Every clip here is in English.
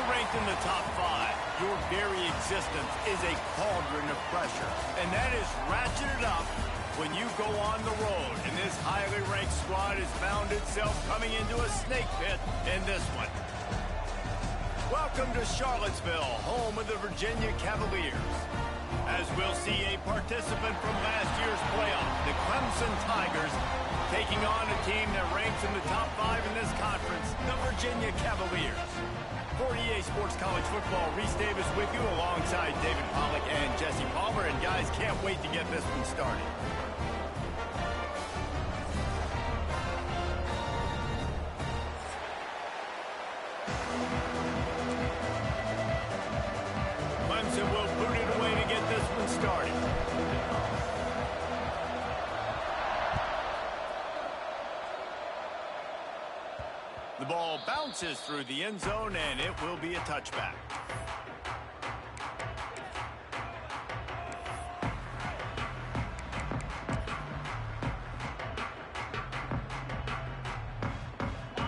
you're ranked in the top 5, your very existence is a cauldron of pressure. And that is ratcheted up when you go on the road. And this highly ranked squad has found itself coming into a snake pit in this one. Welcome to Charlottesville, home of the Virginia Cavaliers. As we'll see a participant from last year's playoff, the Clemson Tigers, taking on a team that ranks in the top 5 in this conference, the Virginia Cavaliers. For EA Sports College Football, Reese Davis with you alongside David Pollack and Jesse Palmer. And guys, can't wait to get this one started. Clemson will boot it away to get this one started. The ball bounces through the end zone, and it will be a touchback.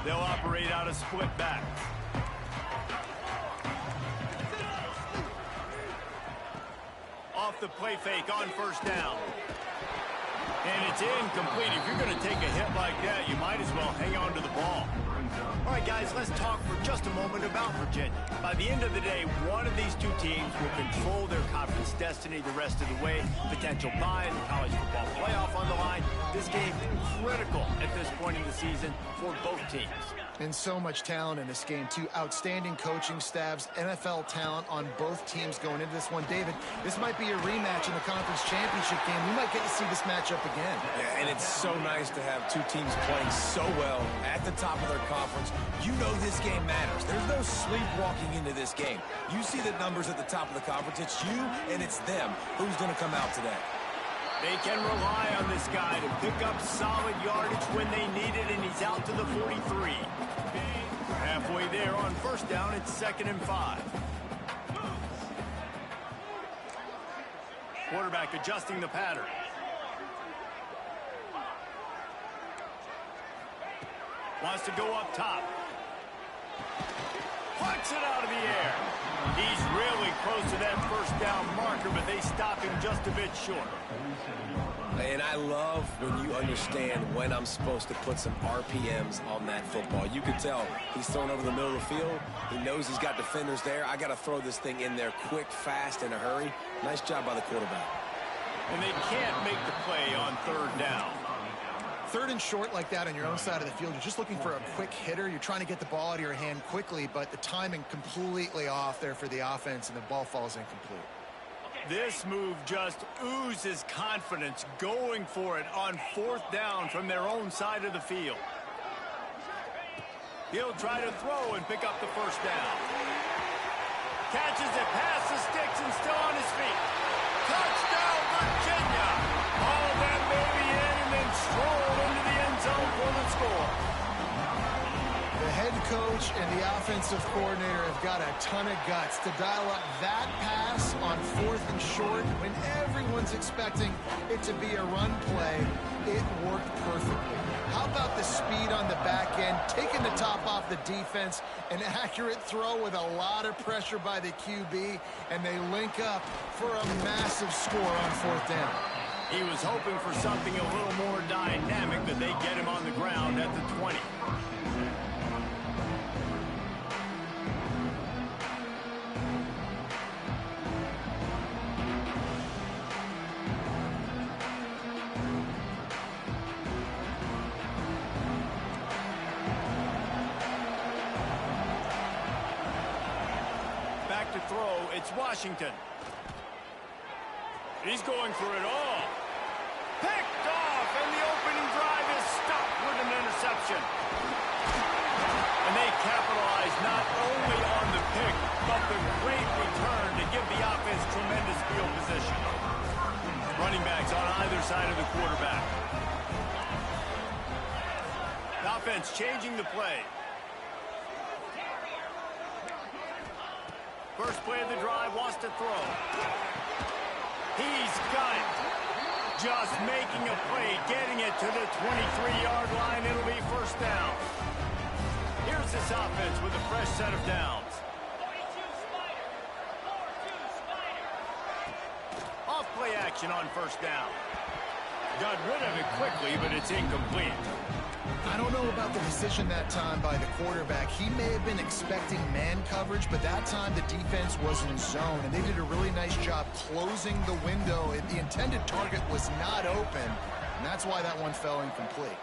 They'll operate out a split back. Off the play fake on first down. And it's incomplete. If you're going to take a hit like that, you might as well hang on to the ball. All right, guys, let's talk for just a moment about Virginia. By the end of the day, one of these two teams will control their conference destiny the rest of the way. Potential bye in the college football playoff on the line. This game critical at this point in the season for both teams. And so much talent in this game, too. Outstanding coaching staffs, NFL talent on both teams going into this one. David, this might be a rematch in the conference championship game. We might get to see this matchup again. Yeah, and it's so nice to have two teams playing so well at the top of their conference. You know this game matters. There's no sleepwalking into this game. You see the numbers at the top of the conference. It's you and it's them. Who's going to come out today? They can rely on this guy to pick up solid yardage when they need it, and he's out to the 43. Halfway there on first down, it's 2nd and 5. Quarterback adjusting the pattern. Wants to go up top. Plucks it out of the air. He's really close to that first down marker, but they stop him just a bit short. And I love when you understand when I'm supposed to put some RPMs on that football. You can tell he's thrown over the middle of the field. He knows he's got defenders there. I got to throw this thing in there quick, fast, in a hurry. Nice job by the quarterback. And they can't make the play on 3rd down. 3rd and short like that on your own side of the field. You're just looking for a quick hitter. You're trying to get the ball out of your hand quickly, but the timing completely off there for the offense, and the ball falls incomplete. This move just oozes confidence, going for it on 4th down from their own side of the field. He'll try to throw and pick up the first down. Catches it past the sticks and still on his feet. Touchdown, Virginia! All that baby in and then stroll into the end zone for the score. The head coach and the offensive coordinator have got a ton of guts to dial up that pass on 4th and short when everyone's expecting it to be a run play. It worked perfectly. How about the speed on the back end, taking the top off the defense, an accurate throw with a lot of pressure by the QB, and they link up for a massive score on 4th down. He was hoping for something a little more dynamic, but they get him on the ground at the 20. Back to throw, it's Washington. He's going for it all. Picked off, and the opening drive is stopped with an interception. And they capitalize not only on the pick, but the great return to give the offense tremendous field position. Running backs on either side of the quarterback. The offense changing the play. First play of the drive, wants to throw. He's got it. Just making a play, getting it to the 23-yard line. It'll be first down. Here's this offense with a fresh set of downs. action on first down. Got rid of it quickly, but it's incomplete. I don't know about the decision that time by the quarterback. He may have been expecting man coverage, but that time the defense was in zone, and they did a really nice job closing the window. The intended target was not open, and that's why that one fell incomplete.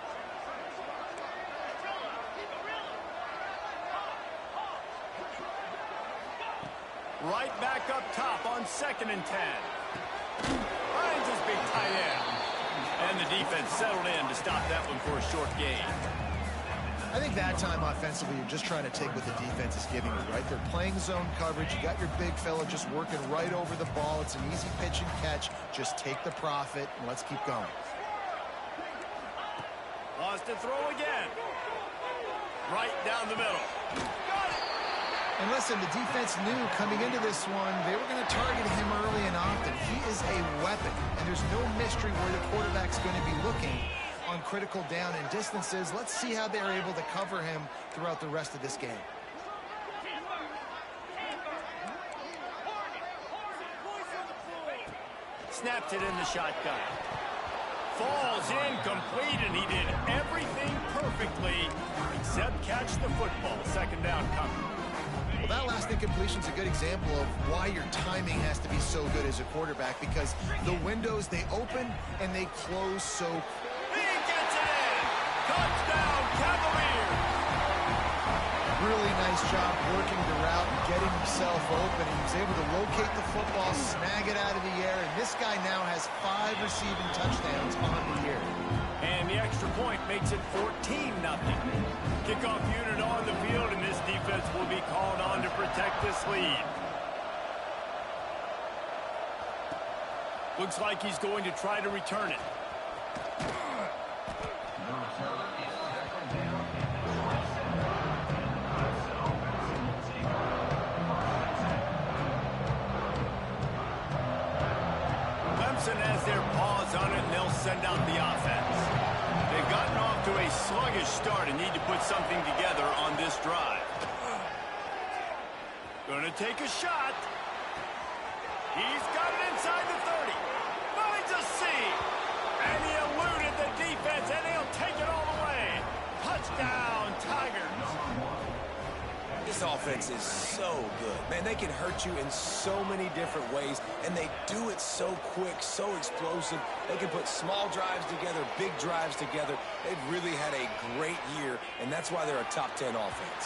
Right back up top on 2nd and 10. Finds his big tight end. And the defense settled in to stop that one for a short gain. I think that time offensively, you're just trying to take what the defense is giving you, right? They're playing zone coverage. You got your big fella just working right over the ball. It's an easy pitch and catch. Just take the profit, and let's keep going. Lost to throw again. Right down the middle. And listen, the defense knew coming into this one, they were going to target him early and often. He is a weapon, and there's no mystery where the quarterback's going to be looking on critical down and distances. Let's see how they're able to cover him throughout the rest of this game. Snaps it in the shotgun. Falls incomplete, and he did everything perfectly except catch the football. 2nd down coming. Well, that last incompletion is a good example of why your timing has to be so good as a quarterback, because the windows, they open and they close so quick. He gets it in! Touchdown, Cavaliers! Really nice job working the route and getting himself open. He was able to locate the football, snag it out of the air, and this guy now has 5 receiving touchdowns on the year. And the extra point makes it 14-0. Kickoff unit on the field, and this defense will be called on to protect this lead. Looks like he's going to try to return it. Clemson has their paws on it, and they'll send out the offense. They've gotten off to a sluggish start and need to put something together on this drive. Going to take a shot. He's got it inside the 30. Finds a seam. And he eluded the defense, and he'll take it all the way. Touchdown, Tigers. This offense is so good. Man, they can hurt you in so many different ways, and they do it so quick, so explosive. They can put small drives together, big drives together. They've really had a great year, and that's why they're a top 10 offense.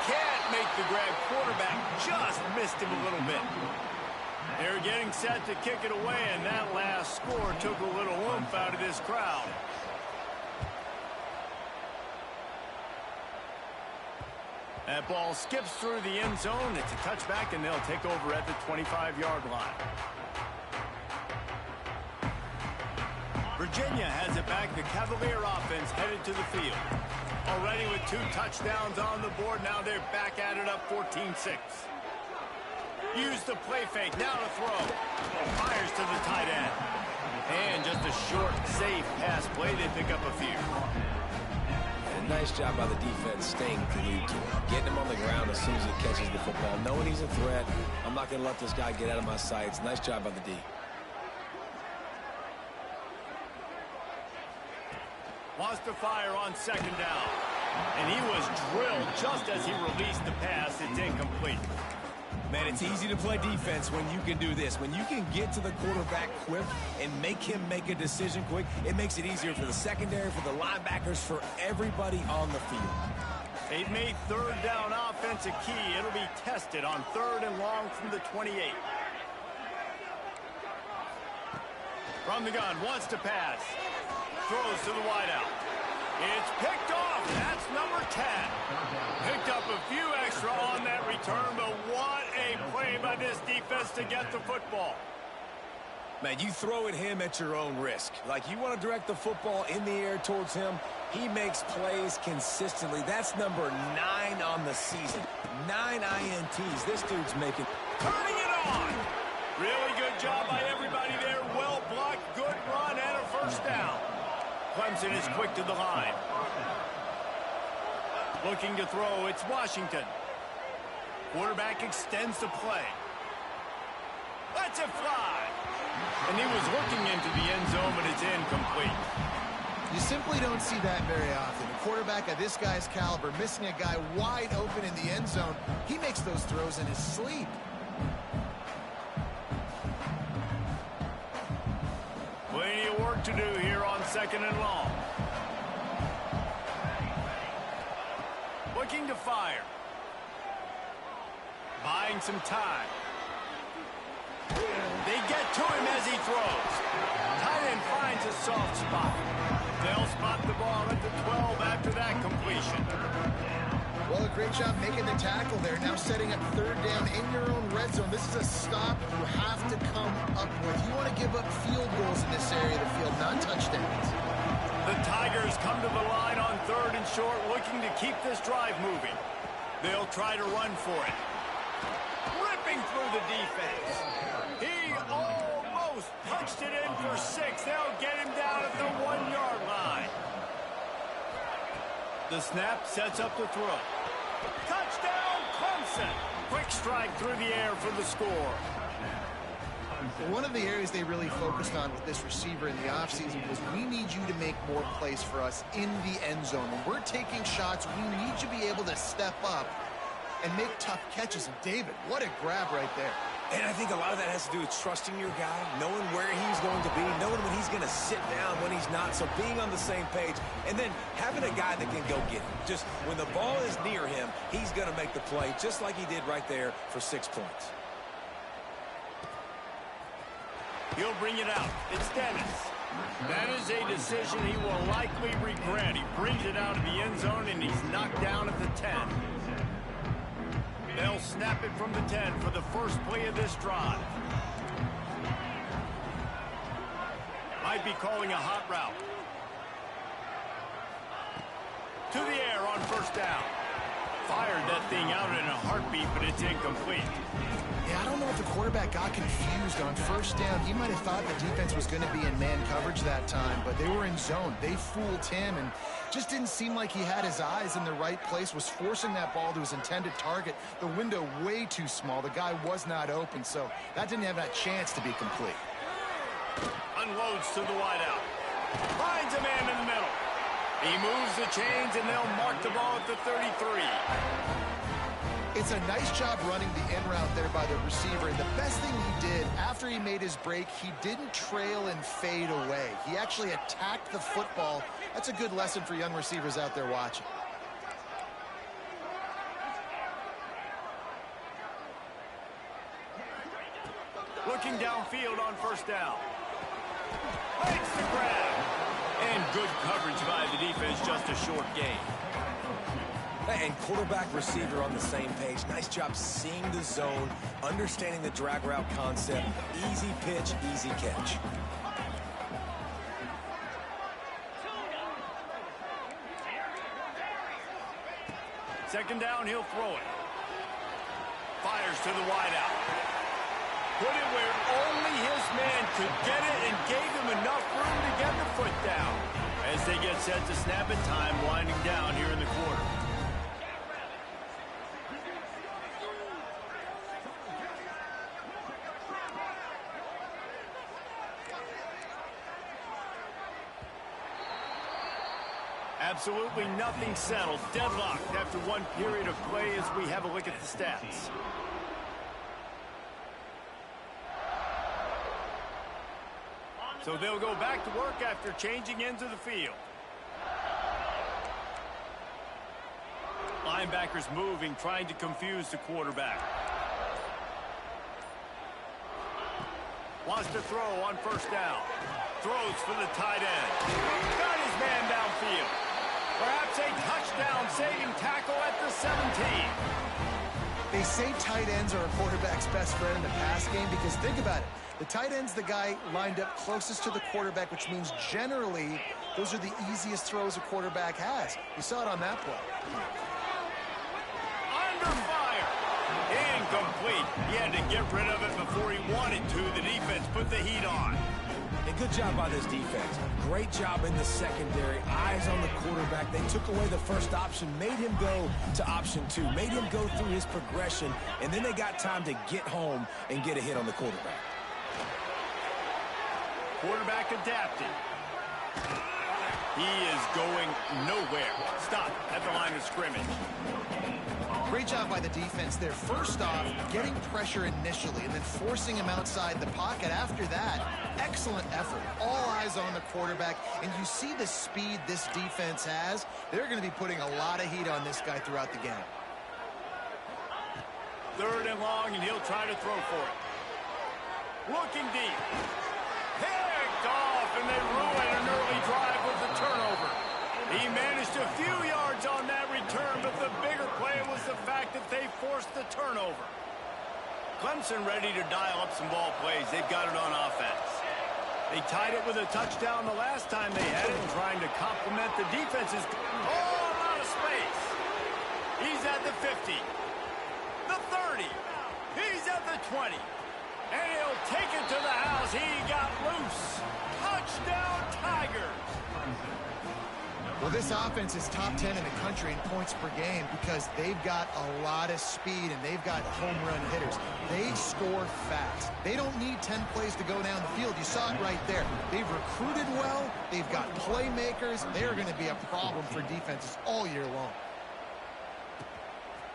Can't make the grab. Quarterback just missed him a little bit. They're getting set to kick it away, and that last score took a little oomph out of this crowd. That ball skips through the end zone. It's a touchback, and they'll take over at the 25-yard line. Virginia has it back. The Cavalier offense headed to the field. Already with 2 touchdowns on the board. Now they're back at it up 14-6. Use the play fake. Now to throw. Fires to the tight end. And just a short, safe pass play. They pick up a few. And nice job by the defense staying glued to him. Getting him on the ground as soon as he catches the football. Knowing he's a threat. I'm not going to let this guy get out of my sights. Nice job by the D. Wants to fire on 2nd down. And he was drilled just as he released the pass. It's incomplete. Man, it's easy to play defense when you can do this. When you can get to the quarterback quick and make him make a decision quick, it makes it easier for the secondary, for the linebackers, for everybody on the field. They've made 3rd down offense a key. It'll be tested on 3rd and long from the 28. From the gun, wants to pass. Throws to the wideout. It's picked off. That's number 10. Picked up a few extra on that return, but what a play by this defense to get the football. Man, you throw at him at your own risk. Like, you want to direct the football in the air towards him. He makes plays consistently. That's number 9 on the season. 9 INTs. This dude's making. Turning it on. Really good job by everybody there. Well blocked, good run, and a first down. Clemson is quick to the line. Looking to throw, it's Washington. Quarterback extends the play. Lets it fly. And he was looking into the end zone, but it's incomplete. You simply don't see that very often. A quarterback of this guy's caliber missing a guy wide open in the end zone. He makes those throws in his sleep. Plenty of work to do here on 2nd and long. Looking to fire. Buying some time. They get to him as he throws. Tight end finds a soft spot. They'll spot the ball at the 12 after that completion. Well, a great job making the tackle there. Now setting up 3rd down in your own red zone. This is a stop you have to come up with. You want to give up field goals in this area of the field, not touchdowns. The Tigers come to the line on 3rd and short, looking to keep this drive moving. They'll try to run for it. Ripping through the defense. He almost punched it in for 6. They'll get him down at the 1-yard line. The snap sets up the throw. Touchdown, Clemson. Quick strike through the air for the score. One of the areas they really focused on with this receiver in the offseason was we need you to make more plays for us in the end zone. When we're taking shots, we need you to be able to step up and make tough catches. And David, what a grab right there. And I think a lot of that has to do with trusting your guy, knowing where he's going to be, knowing when he's going to sit down, when he's not, so being on the same page, and then having a guy that can go get him. Just when the ball is near him, he's going to make the play, just like he did right there for 6 points. He'll bring it out. It's Dennis. That is a decision he will likely regret. He brings it out of the end zone, and he's knocked down at the 10. They'll snap it from the 10 for the first play of this drive. Might be calling a hot route. To the air on 1st down. Fired that thing out in a heartbeat, but it's incomplete. Yeah, I don't know if the quarterback got confused on 1st down. He might have thought the defense was going to be in man coverage that time, but they were in zone. They fooled him and just didn't seem like he had his eyes in the right place, was forcing that ball to his intended target. The window way too small. The guy was not open, so that didn't have that chance to be complete. Unloads to the wideout. Finds a man in the middle. He moves the chains, and they'll mark the ball at the 33. It's a nice job running the in route there by the receiver, and the best thing he did after he made his break, he didn't trail and fade away. He actually attacked the football. That's a good lesson for young receivers out there watching. Looking downfield on 1st down. Makes the grab. And good coverage by the defense, just a short gain. And quarterback receiver on the same page. Nice job seeing the zone, understanding the drag route concept. Easy pitch, easy catch. Second down, he'll throw it. Fires to the wideout. Put it where only his man could get it and gave him enough room to get the foot down. As they get set to snap it, time winding down here in the quarter. Absolutely nothing settled. Deadlocked after one period of play as we have a look at the stats. So they'll go back to work after changing into the field. Linebackers moving, trying to confuse the quarterback. Wants to throw on 1st down. Throws for the tight end. Got his man downfield. Perhaps a touchdown-saving tackle at the 17. They say tight ends are a quarterback's best friend in the pass game because think about it. The tight end's the guy lined up closest to the quarterback, which means generally those are the easiest throws a quarterback has. You saw it on that play. Under fire. Incomplete. He had to get rid of it before he wanted to. The defense put the heat on. And good job by this defense. Great job in the secondary. Eyes on the quarterback. They took away the first option, made him go to option 2, made him go through his progression, and then they got time to get home and get a hit on the quarterback. Quarterback adapting. He is going nowhere. Stop at the line of scrimmage. Great job by the defense there. First off, getting pressure initially and then forcing him outside the pocket. After that, excellent effort. All eyes on the quarterback. And you see the speed this defense has. They're going to be putting a lot of heat on this guy throughout the game. 3rd and long, and he'll try to throw for it. Looking deep. Picked off, and they ruin an early drive with the turnover. He managed a few yards on that return, but the bigger play was the fact that they forced the turnover. Clemson ready to dial up some ball plays. They've got it on offense. They tied it with a touchdown the last time they had it, and trying to complement the defense's all out of space. He's at the 50, the 30. He's at the 20. And he'll take it to the house. He got loose. Touchdown, Tigers. Well, this offense is top 10 in the country in points per game because they've got a lot of speed and they've got home run hitters. They score fast. They don't need 10 plays to go down the field. You saw it right there. They've recruited well. They've got playmakers. They're going to be a problem for defenses all year long.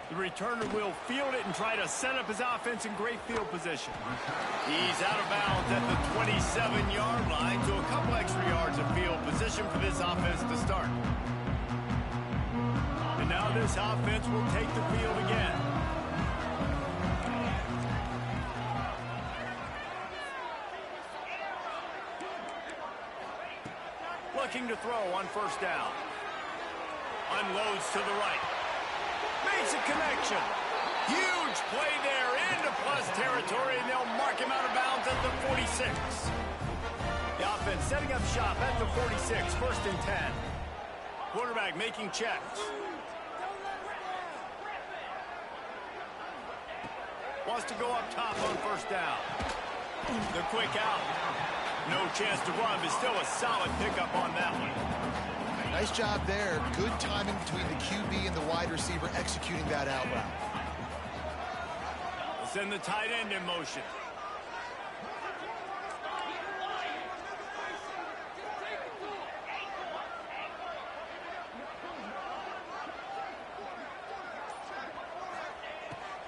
The returner will field it and try to set up his offense in great field position. He's out of bounds at the 27-yard line, so a couple extra yards of field position for this offense to start. And now this offense will take the field again. Looking to throw on 1st down. Unloads to the right. Makes a connection. Huge play there into plus territory, and they'll mark him out of bounds at the 46. The offense setting up shop at the 46, 1st and 10. Quarterback making checks. Wants to go up top on 1st down. The quick out. No chance to run, but still a solid pickup on that one. Nice job there. Good timing between the QB and the wide receiver executing that out route. We'll send the tight end in motion.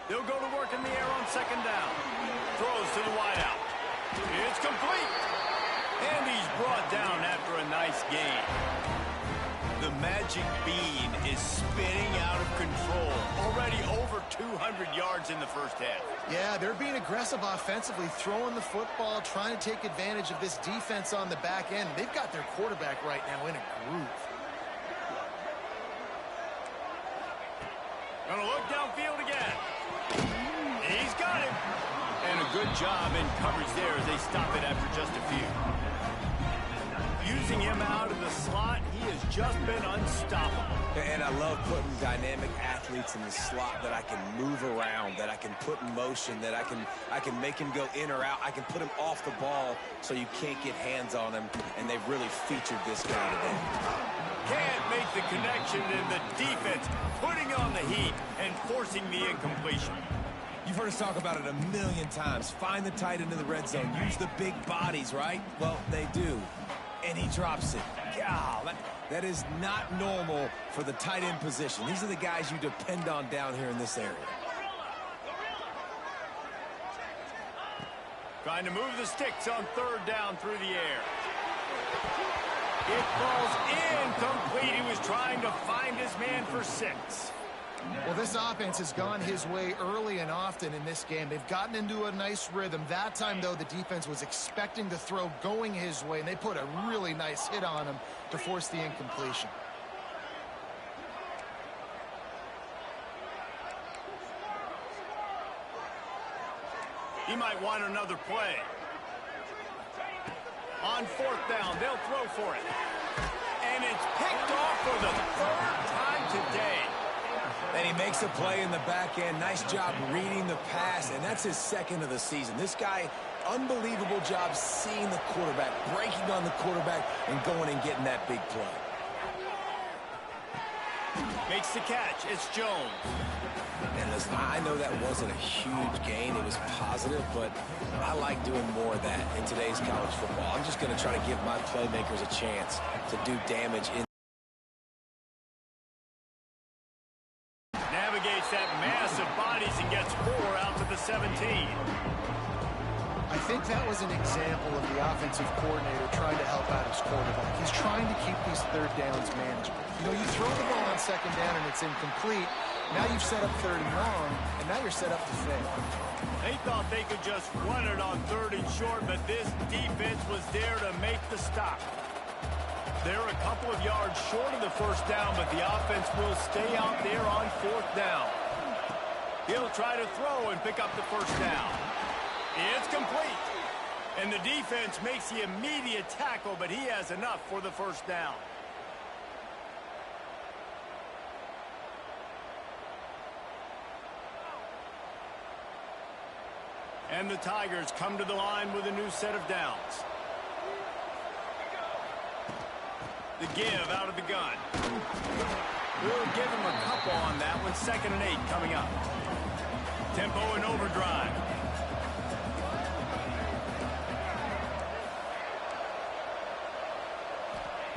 They'll go to work in the air on 2nd down. Throws to the wideout. It's complete. And he's brought down after a nice gain. The magic bean is spinning out of control. Already over 200 yards in the 1st half. Yeah, they're being aggressive offensively, throwing the football, trying to take advantage of this defense on the back end. They've got their quarterback right now in a groove. Gonna look downfield again. He's got him. And a good job in coverage there as they stop it after just a few. Using him out of the slot, he has just been unstoppable. And I love putting dynamic athletes in the slot that I can move around, that I can put in motion, that I can make him go in or out. I can put him off the ball so you can't get hands on him, and they've really featured this guy today. Can't make the connection, and the defense putting on the heat and forcing the incompletion. You've heard us talk about it a million times. Find the tight end in the red zone. Use the big bodies, right? Well, they do. And he drops it. God, that is not normal for the tight end position. These are the guys you depend on down here in this area. Trying to move the sticks on 3rd down through the air. It falls incomplete. He was trying to find his man for 6. Well, this offense has gone his way early and often in this game. They've gotten into a nice rhythm. That time, though, the defense was expecting the throw going his way, and they put a really nice hit on him to force the incompletion. He might want another play. On 4th down, they'll throw for it. And it's picked off for the 3rd time today. And he makes a play in the back end. Nice job reading the pass, and that's his 2nd of the season. This guy, unbelievable job seeing the quarterback, breaking on the quarterback, and going and getting that big play. Makes the catch. It's Jones. And listen, I know that wasn't a huge gain. It was positive, but I like doing more of that in today's college football. I'm just going to try to give my playmakers a chance to do damage in. Navigates that mass of bodies and gets 4 out to the 17. I think that was an example of the offensive coordinator trying to help out his quarterback. He's trying to keep these third downs manageable. You know, you throw the ball on second down and it's incomplete. Now you've set up third and long, and now you're set up to fail. They thought they could just run it on third and short, but this defense was there to make the stop. They're a couple of yards short of the first down, but the offense will stay out there on fourth down. He'll try to throw and pick up the first down. It's complete. And the defense makes the immediate tackle, but he has enough for the first down. And the Tigers come to the line with a new set of downs. The give out of the gun. We'll give him a couple on that one. 2nd and 8 coming up. Tempo and overdrive.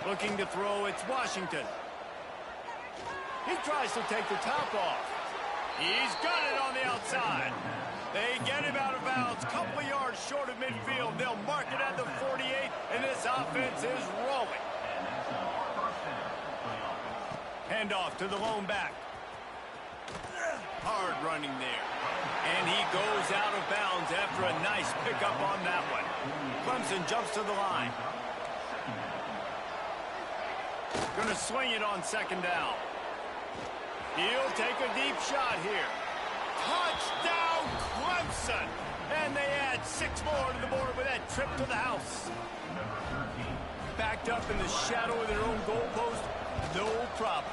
Looking to throw, it's Washington. He tries to take the top off. He's got it on the outside. They get him out of bounds, couple of yards short of midfield. They'll mark it at the 48, and this offense is rolling. Handoff to the lone back. Hard running there. And he goes out of bounds after a nice pickup on that one. Clemson jumps to the line. Going to swing it on 2nd down. He'll take a deep shot here. Touchdown, Clemson! And they add 6 more to the board with that trip to the house. Backed up in the shadow of their own goalpost, no problem.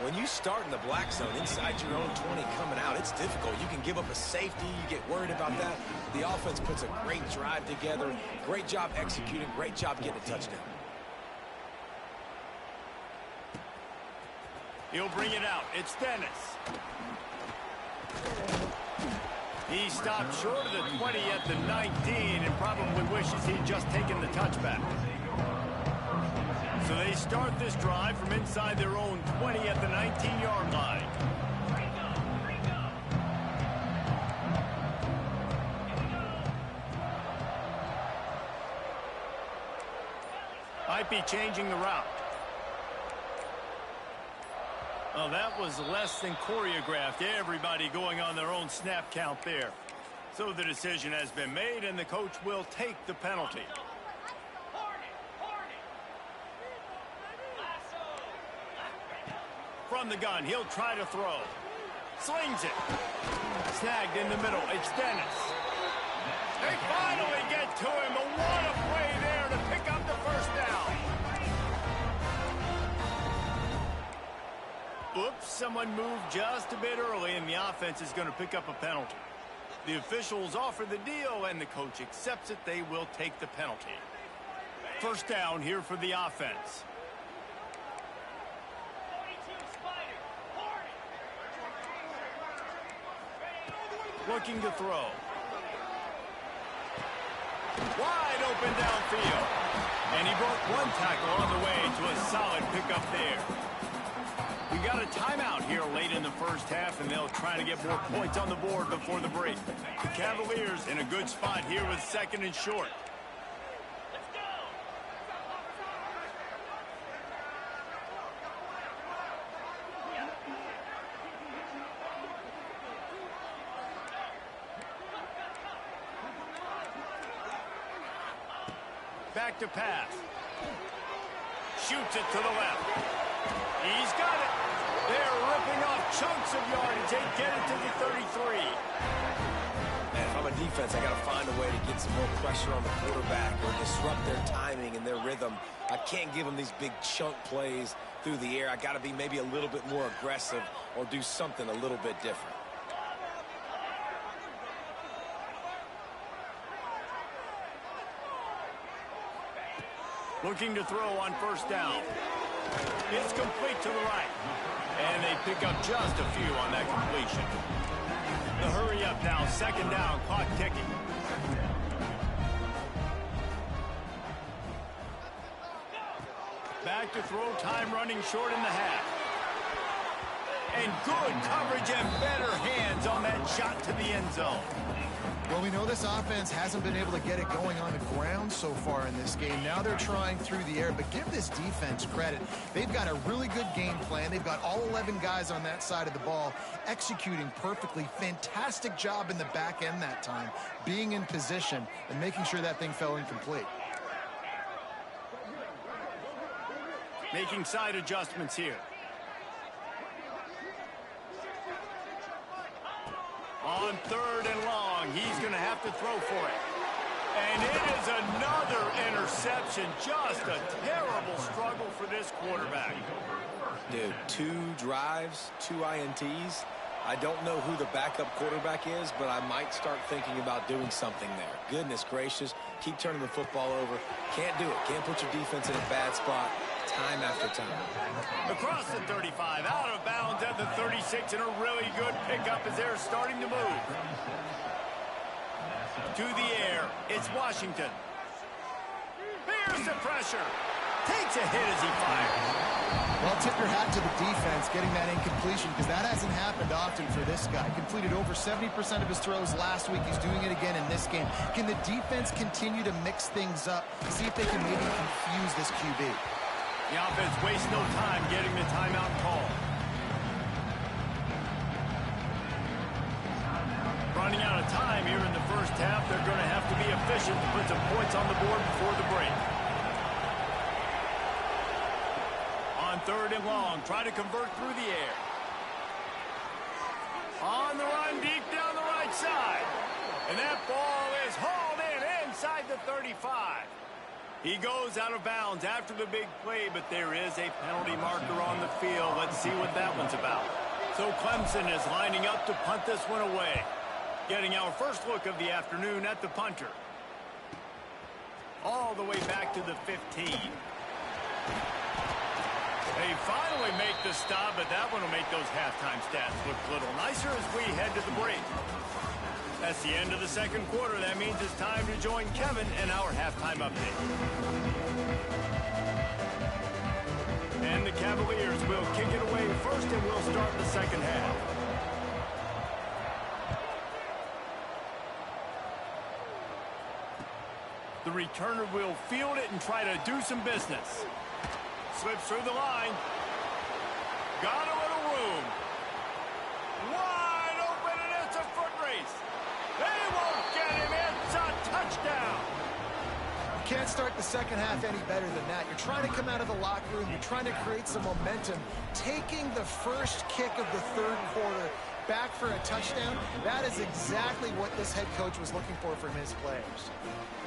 When you start in the black zone inside your own 20 coming out, it's difficult. You can give up a safety. You get worried about that. The offense puts a great drive together. Great job executing. Great job getting a touchdown. He'll bring it out. It's Dennis. He stopped short of the 20 at the 19 and probably wishes he'd just taken the touchback. So they start this drive from inside their own 20 at the 19-yard line. Might be changing the route. Well, that was less than choreographed. Everybody going on their own snap count there. So the decision has been made, and the coach will take the penalty. From the gun, he'll try to throw. Slings it. Snagged in the middle. It's Dennis. They finally get to him. But what a play there to pick up the first down. Oops, someone moved just a bit early, and the offense is going to pick up a penalty. The officials offer the deal, and the coach accepts it. They will take the penalty. First down here for the offense. Looking to throw. Wide open downfield. And he broke one tackle on the way to a solid pickup there. We got a timeout here late in the first half, and they'll try to get more points on the board before the break. The Cavaliers in a good spot here with 2nd and short. Back to pass. Shoots it to the left. He's got it. They're ripping off chunks of yardage. They get it to the 33. And if I'm a defense, I got to find a way to get some more pressure on the quarterback or disrupt their timing and their rhythm. I can't give them these big chunk plays through the air. I got to be maybe a little bit more aggressive or do something a little bit different. Looking to throw on first down. It's complete to the right. And they pick up just a few on that completion. The hurry up now, second down, clock ticking. Back to throw, time running short in the half. And good coverage and better hands on that shot to the end zone. Well, we know this offense hasn't been able to get it going on the ground so far in this game. Now they're trying through the air, but give this defense credit. They've got a really good game plan. They've got all 11 guys on that side of the ball executing perfectly. Fantastic job in the back end that time, being in position and making sure that thing fell incomplete. Making side adjustments here. On third and long, he's going to have to throw for it. And it is another interception. Just a terrible struggle for this quarterback. Dude, 2 drives, 2 INTs. I don't know who the backup quarterback is, but I might start thinking about doing something there. Goodness gracious. Keep turning the football over. Can't do it. Can't put your defense in a bad spot time after time. Across the 35, out of bounds at the 36, and a really good pickup as they're starting to move. To the air, it's Washington. Here's the pressure. Takes a hit as he fires. Well, tip your hat to the defense getting that incompletion, because that hasn't happened often for this guy. Completed over 70% of his throws last week. He's doing it again in this game. Can the defense continue to mix things up? See if they can maybe confuse this QB. The offense wastes no time getting the timeout call. Running out of time here in the first half. They're going to have to be efficient to put some points on the board before the break. On third and long, try to convert through the air. On the run, deep down the right side. And that ball is hauled in inside the 35. He goes out of bounds after the big play, but there is a penalty marker on the field. Let's see what that one's about. So Clemson is lining up to punt this one away. Getting our first look of the afternoon at the punter. All the way back to the 15. They finally make the stop, but that one will make those halftime stats look a little nicer as we head to the break. That's the end of the second quarter. That means it's time to join Kevin and our halftime update. And the Cavaliers will kick it away first, and we'll start the second half. The returner will field it and try to do some business. Slips through the line. Got a little room. Wide open, and it's a foot race. They won't get him. It's a touchdown. You can't start the second half any better than that. You're trying to come out of the locker room. You're trying to create some momentum. Taking the first kick of the third quarter back for a touchdown, that is exactly what this head coach was looking for from his players.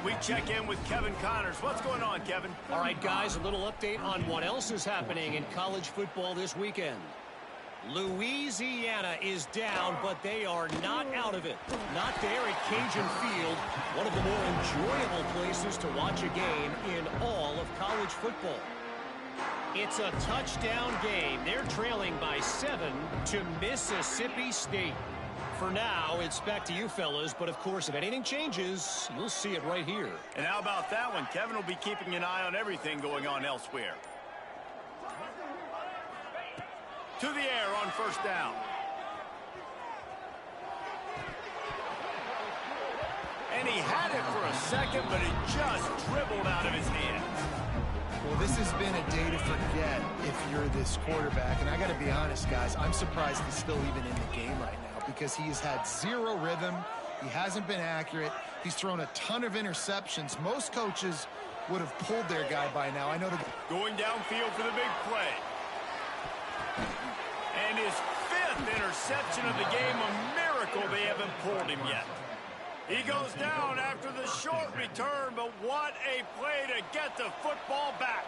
We check in with Kevin Connors. What's going on, Kevin? All right, guys, a little update on what else is happening in college football this weekend. Louisiana is down, but they are not out of it. Not there at Cajun Field, one of the more enjoyable places to watch a game in all of college football. It's a touchdown game. They're trailing by 7 to Mississippi State. For now, it's back to you fellas, but of course, if anything changes, you'll see it right here. And how about that one? Kevin will be keeping an eye on everything going on elsewhere. To the air on first down. And he had it for a second, but it just dribbled out of his hands. Well, this has been a day to forget if you're this quarterback. And I got to be honest, guys, I'm surprised he's still even in the game right now because he has had zero rhythm. He hasn't been accurate. He's thrown a ton of interceptions. Most coaches would have pulled their guy by now. I know the going downfield for the big play. And his 5th interception of the game, a miracle they haven't pulled him yet. He goes down after the short return, but what a play to get the football back.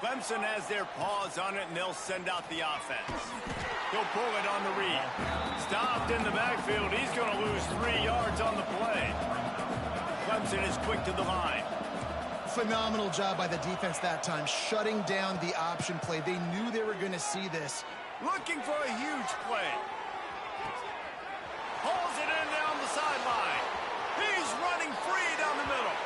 Clemson has their paws on it, and they'll send out the offense. He'll pull it on the read. Stopped in the backfield. He's going to lose 3 yards on the play. Clemson is quick to the line. Phenomenal job by the defense that time, shutting down the option play. They knew they were going to see this. Looking for a huge play. Pulls it in down the sideline. He's running free down the middle.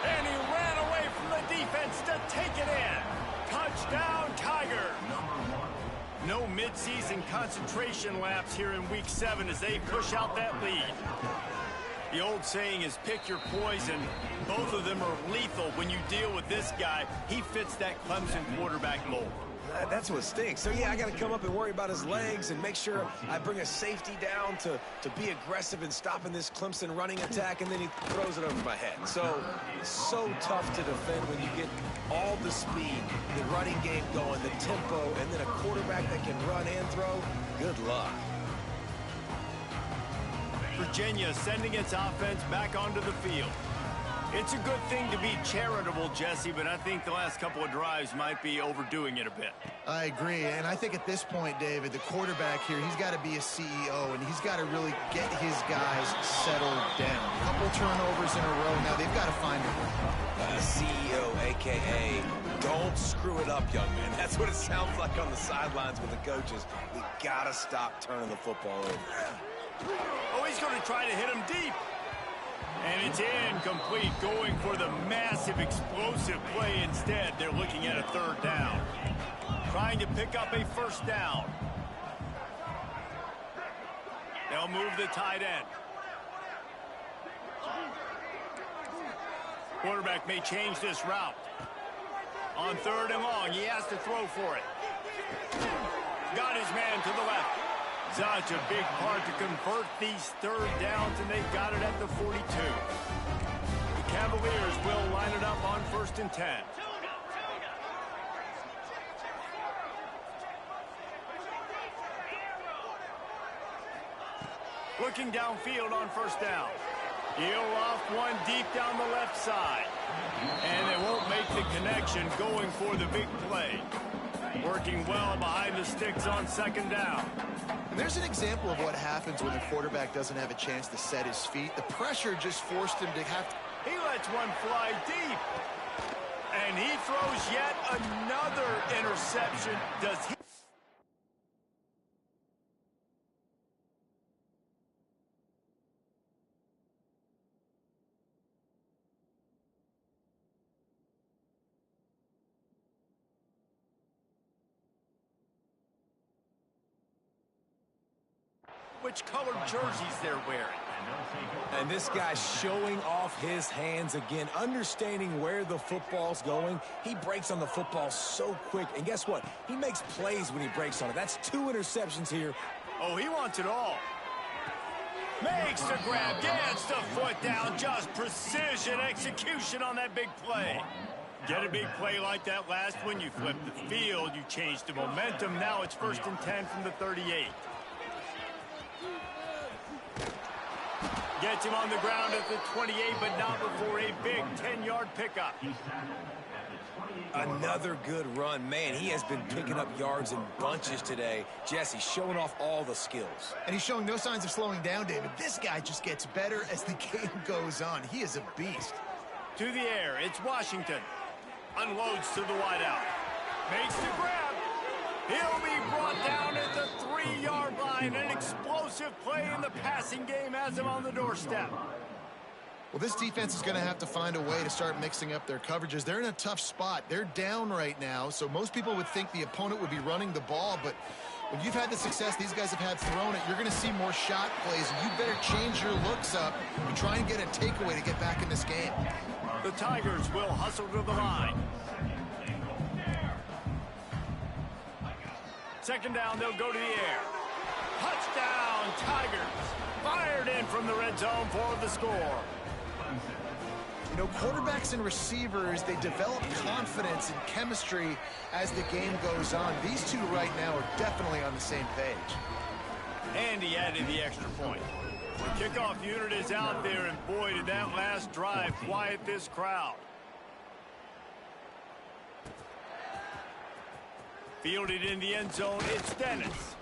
And he ran away from the defense to take it in. Touchdown, Tiger. No midseason concentration lapse here in Week 7 as they push out that lead. The old saying is pick your poison. Both of them are lethal when you deal with this guy. He fits that Clemson quarterback mold. That's what stinks. So, yeah, I got to come up and worry about his legs and make sure I bring a safety down to be aggressive in stopping this Clemson running attack, and then he throws it over my head. So tough to defend when you get all the speed, the running game going, the tempo, and then a quarterback that can run and throw. Good luck. Virginia sending its offense back onto the field. It's a good thing to be charitable, Jesse, but I think the last couple of drives might be overdoing it a bit. I agree, and I think at this point, David, the quarterback here, he's got to be a CEO, and he's got to really get his guys settled down. A couple turnovers in a row. Now they've got to find a CEO, a.k.a. don't screw it up, young man. That's what it sounds like on the sidelines with the coaches. We got to stop turning the football over. Oh, he's going to try to hit him deep. And it's incomplete, going for the massive explosive play instead. They're looking at a third down. Trying to pick up a first down. They'll move the tight end. Quarterback may change this route. On third and long, he has to throw for it. Got his man to the left. Such a big part to convert these third downs, and they've got it at the 42. The Cavaliers will line it up on 1st and 10. Looking downfield on first down. He'll off one deep down the left side. And they won't make the connection, going for the big play. Working well behind the sticks on second down. And there's an example of what happens when the quarterback doesn't have a chance to set his feet. The pressure just forced him to have to... He lets one fly deep. And he throws yet another interception. Does he... Which colored jerseys they're wearing. And this guy's showing off his hands again, understanding where the football's going. He breaks on the football so quick. And guess what? He makes plays when he breaks on it. That's 2 interceptions here. Oh, he wants it all. Makes the grab, gets the foot down. Just precision execution on that big play. Get a big play like that last one, you flip the field, you change the momentum. Now it's 1st and 10 from the 38. Gets him on the ground at the 28, but not before a big 10-yard pickup. Another good run. Man, he has been picking up yards in bunches today. Jesse showing off all the skills. And he's showing no signs of slowing down, David. This guy just gets better as the game goes on. He is a beast. To the air, it's Washington. Unloads to the wideout. Makes the grab. He'll be brought down at the 3-yard line. An explosive play in the passing game has him on the doorstep. Well, this defense is going to have to find a way to start mixing up their coverages. They're in a tough spot. They're down right now, so most people would think the opponent would be running the ball, but when you've had the success these guys have had throwing it, you're going to see more shot plays, and you better change your looks up and try and get a takeaway to get back in this game. The Tigers will hustle to the line. Second down, they'll go to the air. Touchdown, Tigers. Fired in from the red zone for the score. You know, quarterbacks and receivers, they develop confidence and chemistry as the game goes on. These two right now are definitely on the same page. And he added the extra point. The kickoff unit is out there, and boy, did that last drive quiet this crowd. Fielded in the end zone, it's Dennis.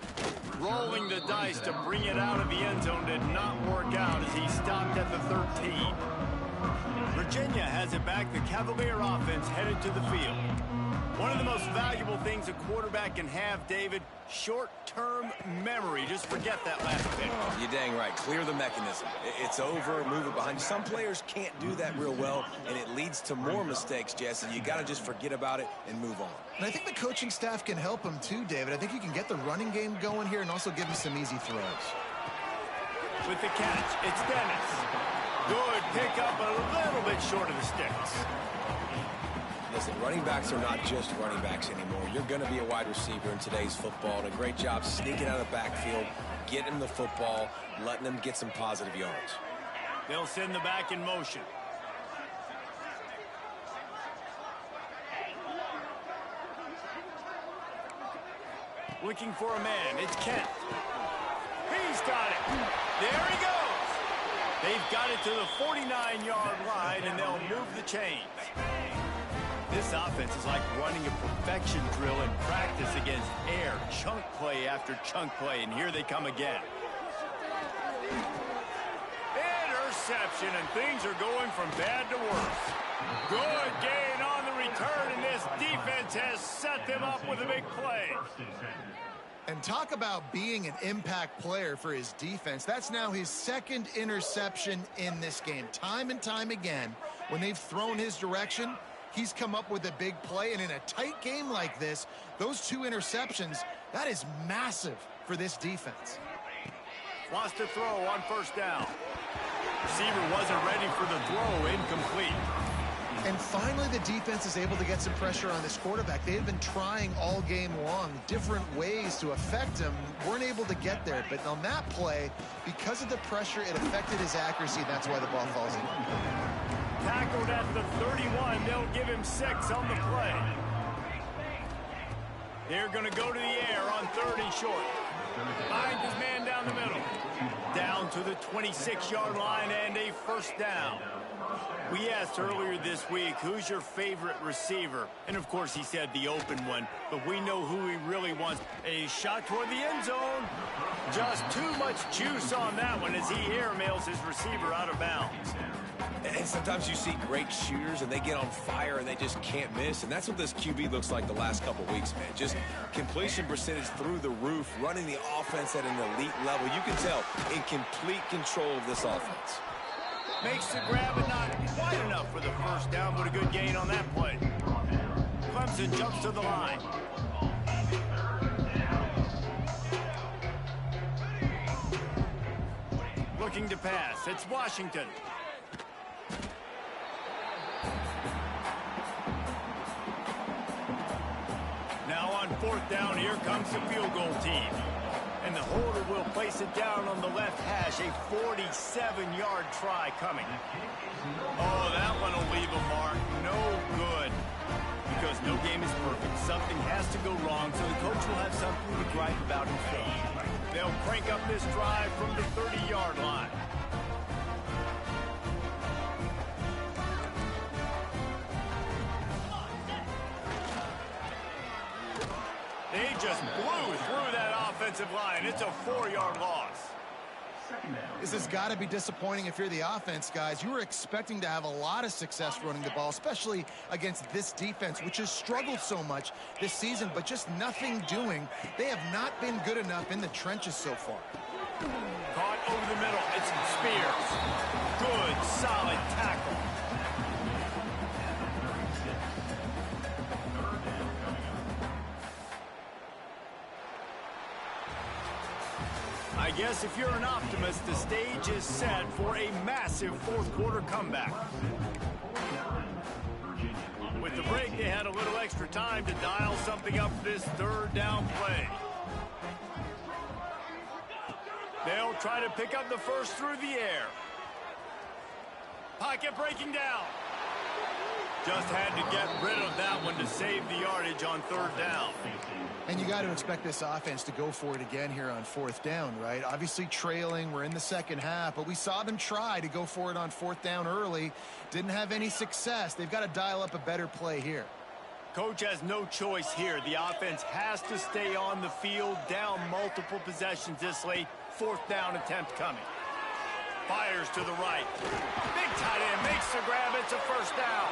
Rolling the dice to bring it out of the end zone did not work out as he stopped at the 13. Virginia has it back. The Cavalier offense headed to the field. One of the most valuable things a quarterback can have, David, short-term memory. Just forget that last pick. You're dang right. Clear the mechanism. It's over, move it behind you. Some players can't do that real well, and it leads to more mistakes, Jesse. You got to just forget about it and move on. And I think the coaching staff can help him too, David. I think you can get the running game going here and also give him some easy throws. With the catch, it's Dennis. Good pickup, a little bit short of the sticks. Listen, running backs are not just running backs anymore. You're going to be a wide receiver in today's football, and a great job sneaking out of the backfield, getting the football, letting them get some positive yards. They'll send the back in motion. Looking for a man. It's Kent. He's got it. There he goes. They've got it to the 49-yard line, and they'll move the chains. This offense is like running a perfection drill in practice against air. Chunk play after chunk play, and here they come again. Interception, and things are going from bad to worse. Good gain on the return, and this defense has set them up with a big play. And talk about being an impact player for his defense. That's now his second interception in this game. Time and time again, when they've thrown his direction, he's come up with a big play. And in a tight game like this, those two interceptions, that is massive for this defense. Wants to throw on first down. Receiver wasn't ready for the throw, incomplete. And finally, the defense is able to get some pressure on this quarterback. They had been trying all game long, different ways to affect him. Weren't able to get there. But on that play, because of the pressure, it affected his accuracy. That's why the ball falls in. Tackled at the 31. They'll give him 6 on the play. They're going to go to the air on 3rd and short. Finds his man down the middle. Down to the 26-yard line and a first down. We asked earlier this week, who's your favorite receiver? And, of course, he said the open one. But we know who he really wants. A shot toward the end zone. Just too much juice on that one as he airmails his receiver out of bounds. And sometimes you see great shooters, and they get on fire, and they just can't miss. And that's what this QB looks like the last couple weeks, man. Just completion percentage through the roof, running the offense at an elite level. You can tell in complete control of this offense. Makes the grab, and not quite enough for the first down, but a good gain on that play. Clemson jumps to the line. Looking to pass. It's Washington. Now on 4th down, here comes the field goal team. And the holder will place it down on the left hash. A 47-yard try coming. Oh, that one will leave a mark. No good. Because no game is perfect. Something has to go wrong, so the coach will have something to gripe about himself. They'll crank up this drive from the 30-yard line. They just blew through that offensive line. It's a 4-yard loss. This has got to be disappointing if you're the offense, guys. You were expecting to have a lot of success running the ball, especially against this defense, which has struggled so much this season, but just nothing doing. They have not been good enough in the trenches so far. Caught over the middle. It's Spears. Good, solid tackle. I guess if you're an optimist, the stage is set for a massive 4th quarter comeback. With the break, they had a little extra time to dial something up for this 3rd down play. They'll try to pick up the first through the air. Pocket breaking down. Just had to get rid of that one to save the yardage on 3rd down. And you got to expect this offense to go for it again here on 4th down, right? Obviously trailing, we're in the second half, but we saw them try to go for it on 4th down early. Didn't have any success. They've got to dial up a better play here. Coach has no choice here. The offense has to stay on the field, down multiple possessions this late. 4th down attempt coming. Fires to the right. Big tight end makes the grab. It's a first down.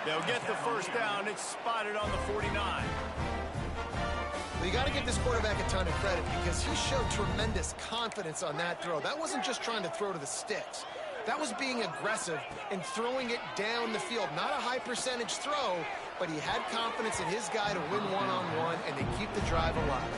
They'll get the first down. It's spotted on the 49. Well, you got to give this quarterback a ton of credit because he showed tremendous confidence on that throw. That wasn't just trying to throw to the sticks. That was being aggressive and throwing it down the field. Not a high percentage throw, but he had confidence in his guy to win one-on-one and to keep the drive alive.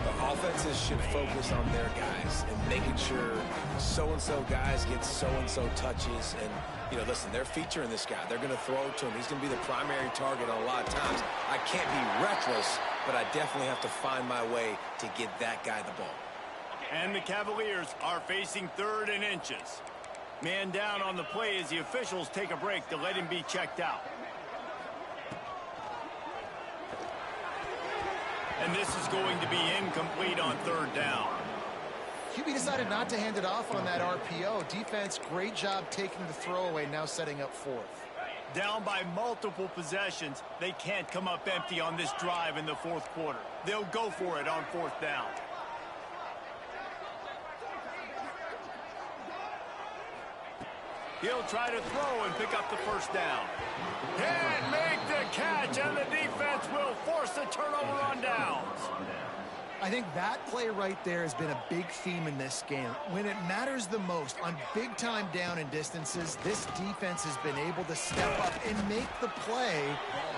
The offenses should focus on their guys and making sure so-and-so guys get so-and-so touches. And, you know, listen, they're featuring this guy. They're going to throw it to him. He's going to be the primary target on a lot of times. I can't be reckless, but I definitely have to find my way to get that guy the ball. And the Cavaliers are facing 3rd and inches. Man down on the play as the officials take a break to let him be checked out. And this is going to be incomplete on 3rd down. QB decided not to hand it off on that RPO. Defense, great job taking the throwaway, now setting up 4th. Down by multiple possessions, they can't come up empty on this drive in the 4th quarter. They'll go for it on 4th down. He'll try to throw and pick up the first down. Can't make the catch, and the defense will force the turnover on downs. I think that play right there has been a big theme in this game. When it matters the most, on big-time down and distances, this defense has been able to step up and make the play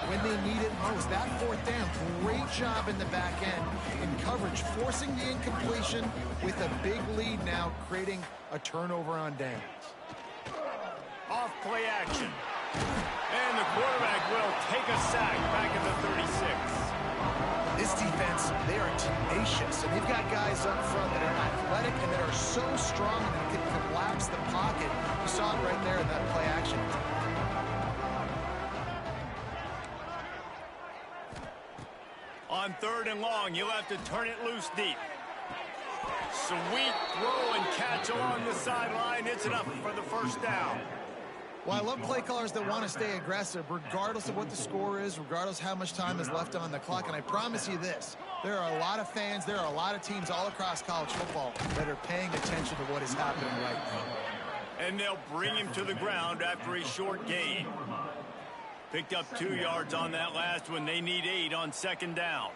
when they need it most. That 4th down, great job in the back end in coverage, forcing the incompletion with a big lead now, creating a turnover on downs. Off play action. And the quarterback will take a sack back at the 36. This defense, they are tenacious, and they've got guys up front that are athletic and that are so strong that can collapse the pocket. You saw it right there in that play action. On 3rd and long, you'll have to turn it loose deep. Sweet throw and catch along the sideline. It's enough for the first down. Well, I love play callers that want to stay aggressive, regardless of what the score is, regardless how much time is left on the clock. And I promise you this, there are a lot of fans, there are a lot of teams all across college football that are paying attention to what is happening right now. And they'll bring him to the ground after a short gain. Picked up 2 yards on that last one. They need 8 on 2nd down.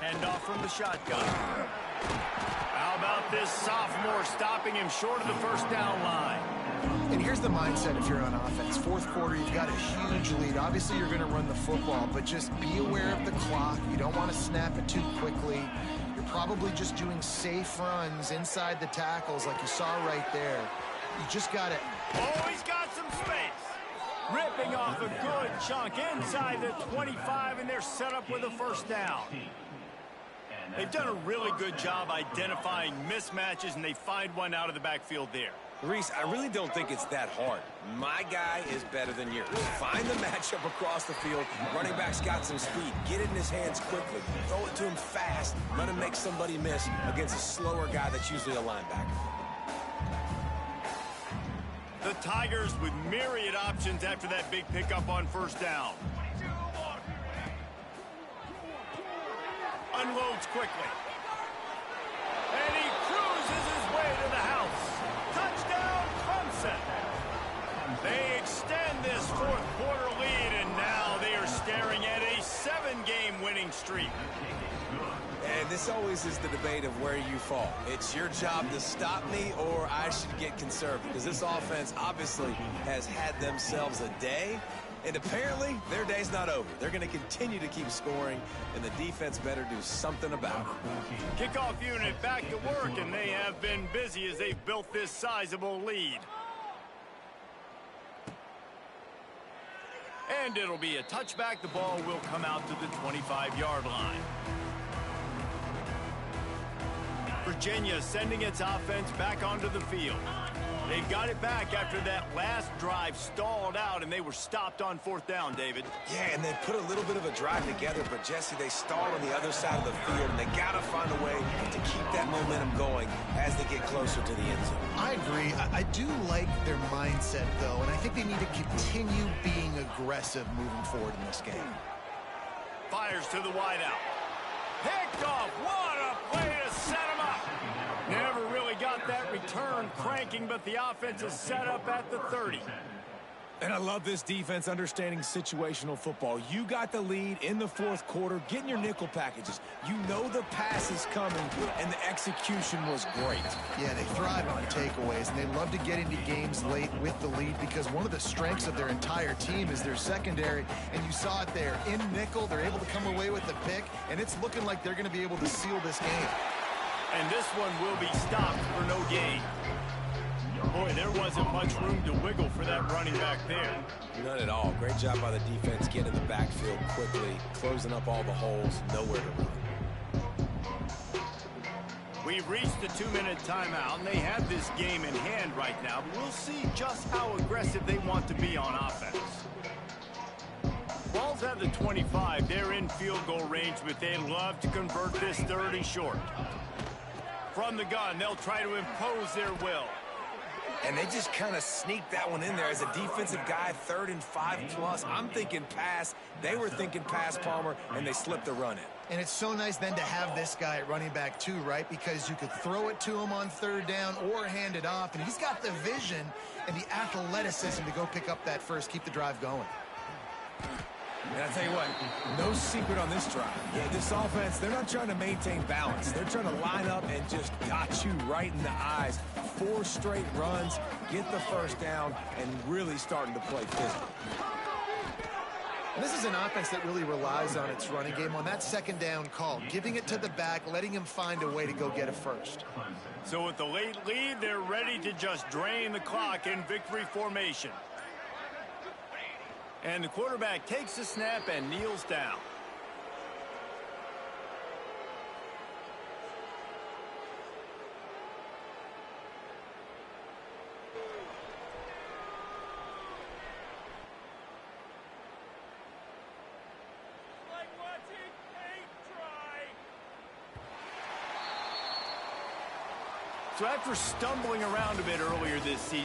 Handoff from the shotgun. How about this sophomore stopping him short of the first down line? And here's the mindset if you're on offense. 4th quarter, you've got a huge lead. Obviously, you're going to run the football, but just be aware of the clock. You don't want to snap it too quickly. You're probably just doing safe runs inside the tackles like you saw right there. You just got to... Oh, he's got some space. Ripping off a good chunk inside the 25, and they're set up with a first down. They've done a really good job identifying mismatches, and they find one out of the backfield there. Reese, I really don't think it's that hard. My guy is better than yours. Find the matchup across the field. Running back's got some speed. Get it in his hands quickly. Throw it to him fast. Let him make somebody miss against a slower guy that's usually a linebacker. The Tigers with myriad options after that big pickup on first down. Unloads quickly. And he cruises his way to the house. Touchdown, Clemson. They extend this 4th quarter lead, and now they are staring at a 7-game winning streak. And this always is the debate of where you fall. It's your job to stop me, or I should get conservative, because this offense obviously has had themselves a day, and apparently their day's not over. They're going to continue to keep scoring, and the defense better do something about it. Kickoff unit back to work, and they have been busy as they've built this sizable lead. And it'll be a touchback. The ball will come out to the 25-yard line. Virginia sending its offense back onto the field. They got it back after that last drive stalled out, and they were stopped on 4th down, David. Yeah, and they put a little bit of a drive together, but, Jesse, they stalled on the other side of the field, and they got to find a way to keep that momentum going as they get closer to the end zone. I agree. I do like their mindset, though, and I think they need to continue being aggressive moving forward in this game. Fires to the wideout. Picked off. What a play to set him up. Never really got got that return cranking, but the offense is set up at the 30. And I love this defense understanding situational football. You got the lead in the fourth quarter, getting your nickel packages. You know the pass is coming, and the execution was great. Yeah, they thrive on takeaways, and they love to get into games late with the lead because one of the strengths of their entire team is their secondary, and you saw it there. In nickel, they're able to come away with the pick, and it's looking like they're going to be able to seal this game. And this one will be stopped for no gain. Boy, there wasn't much room to wiggle for that running back there. None at all. Great job by the defense getting in the backfield quickly, closing up all the holes, nowhere to run. We've reached the 2-minute timeout, and they have this game in hand right now. But we'll see just how aggressive they want to be on offense. Balls at the 25. They're in field goal range, but they'd love to convert this 3rd and short. From the gun, they'll try to impose their will. And they just kind of sneaked that one in there as a defensive guy, 3rd and 5+. I'm thinking pass. They were thinking pass, Palmer, and they slipped the run in. And it's so nice then to have this guy at running back too, right? Because you could throw it to him on 3rd down or hand it off. And he's got the vision and the athleticism to go pick up that first, keep the drive going. And I tell you what, no secret on this drive. Yeah, this offense, they're not trying to maintain balance. They're trying to line up and just got you right in the eyes. 4 straight runs, get the first down, and really starting to play physical. And this is an offense that really relies on its running game on that 2nd down call, giving it to the back, letting him find a way to go get a first. So with the late lead, they're ready to just drain the clock in victory formation. And the quarterback takes the snap and kneels down. So after stumbling around a bit earlier this season,